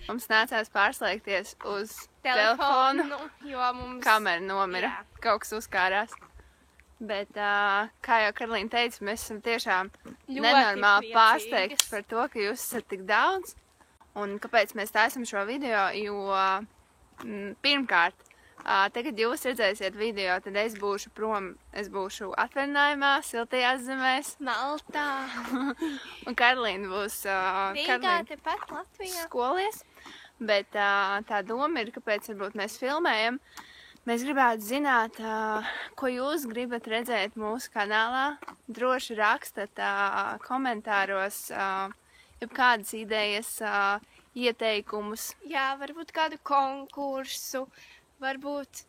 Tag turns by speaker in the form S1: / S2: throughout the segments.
S1: Mums nācās pārslēgties uz telefonu,
S2: jo mums
S1: kamera nomira,
S2: Jā.
S1: kaut kas uzkārās. Bet, kā jau Karolīna teica, mēs esam tiešām nenormāli pārsteigti par to, ka jūs esat tik daudz. Un kāpēc mēs taisam šo video, jo pirmkārt, tagad jūs redzēsiet video, tad es būšu prom, es būšu atvaļinājumā, siltajās zemēs.
S2: Maltā.
S1: Un Karolīna būs
S2: Rīgā, tepat Latvijā.
S1: skolies. Bet tā doma ir, kāpēc varbūt mēs filmējam. Mēs gribētu zināt, ko jūs gribat redzēt mūsu kanālā. Droši rakstat komentāros, jebkādas idejas, ieteikumus.
S2: Jā, varbūt kādu konkursu, varbūt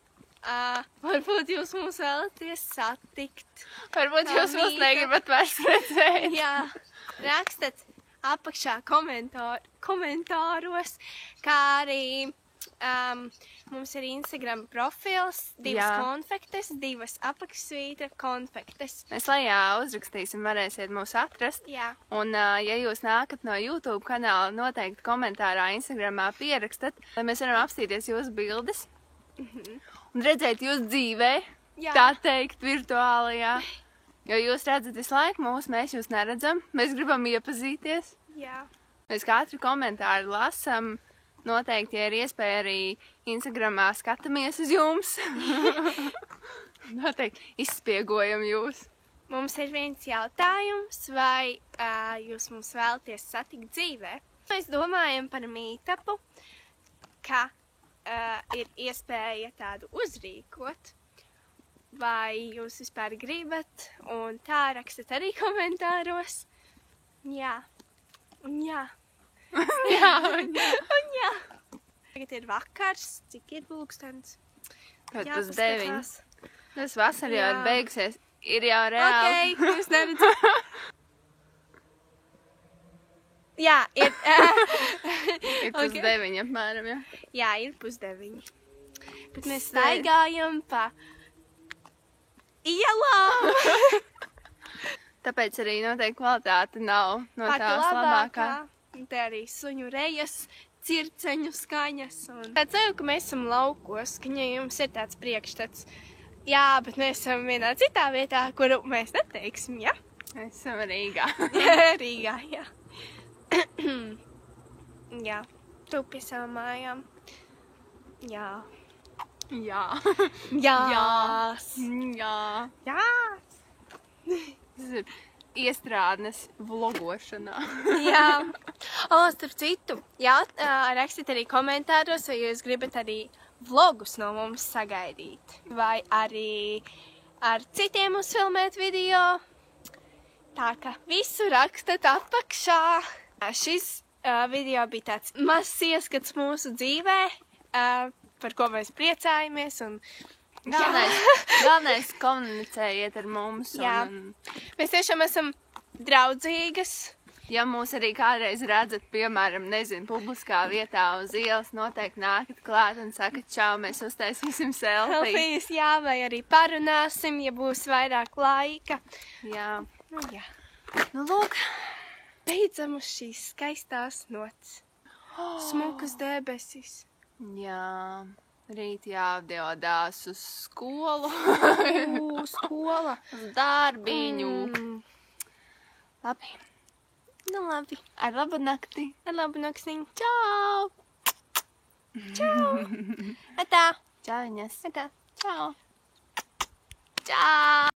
S2: jūs mūs vēlaties satikt.
S1: Varbūt
S2: Kā
S1: jūs mūs
S2: mīta.
S1: negribat vairs redzēt.
S2: Jā, rakstat apakšā komentāros, kā arī mums ir Instagram profils, 2
S1: Jā.
S2: konfektes, 2 apakšsvītra konfektes.
S1: Mēs lejā uzrakstīsim, varēsiet mūs atrast.
S2: Jā,
S1: Un, ja jūs nākat no YouTube kanāla, noteikti komentārā Instagramā pierakstat, lai mēs varam apstīties jūsu bildes un redzēt jūs dzīvē,
S2: jā.
S1: tā teikt, virtuālajā. Jo jūs redzat visu laiku mūs, mēs jūs neredzam, mēs gribam iepazīties.
S2: Jā.
S1: Mēs katru komentāru lasam, noteikti, ja ir iespēja arī Instagramā skatāmies uz jums. Noteikti izspiegojam jūs.
S2: Mums ir viens jautājums, vai jūs mums vēlaties satikt dzīvē? Mēs domājam par meetupu, ka ir iespēja tādu uzrīkot, vai jūs vispār gribat, un tā rakstat arī komentāros. Jā, un jā,
S1: Jā,
S2: un jā. Tagad ir vakars, cik ir pulkstens?
S1: pusdeviņi. Tas vasara jau ir
S2: Jā.
S1: beigusies. Ir jau reāli.
S2: Ok, jūs neredzat. Jā, ir,
S1: Ir pusdeviņi apmēram, jā.
S2: jā, ir 8:30. Bet mēs
S1: Sē-
S2: staigājam pa ielām.
S1: Tāpēc arī noteikti kvalitāte nav no
S2: Pati
S1: tās labākā.
S2: Un te arī suņu rejas, circeņu skaņas. Tāds jau, ka mēs esam laukos, ka jums ir tāds priekšstats. Jā, bet mēs esam vienā citā vietā, kuru mēs neteiksim, jā?
S1: Mēs esam Rīgā.
S2: Rīgā, jā. Jā, tu pie savām mājām. Jā.
S1: Jā.
S2: Jās.
S1: Jā.
S2: Jā.
S1: Tas ir iestrādnes vlogošanā.
S2: Jā. O, starp citu, jā, rakstiet arī komentāros, vai jūs gribat arī vlogus no mums sagaidīt. Vai arī ar citiem uzfilmēt video. Tā ka visu rakstat apakšā. Šis video bija tāds mazs ieskats mūsu dzīvē, par ko mēs priecājamies. Un
S1: Galvenais komunicējiet ar mums.
S2: Jā. Mēs tiešām esam draudzīgas.
S1: Ja mūs arī kādreiz redzat, piemēram, nezinu, publiskā vietā uz ielas, noteikti nākat klāt un sakat čau, mēs uztaisīsim selfiju.
S2: Selfijas, jā, vai arī parunāsim, ja būs vairāk laika.
S1: Jā.
S2: Nu, jā.
S1: Nu, lūk.
S2: Beidzam uz šīs skaistās nots. Smukas debesis.
S1: Jā. Rīt jāapdiodās uz skolu,
S2: Skola.
S1: uz darbiņu. Labi.
S2: Nu labi.
S1: Ar labu nakti.
S2: Ar labu naktiņu.
S1: Čau!
S2: Čau. Atā.
S1: Čau, viņas.
S2: Atā.
S1: Čau! Čau!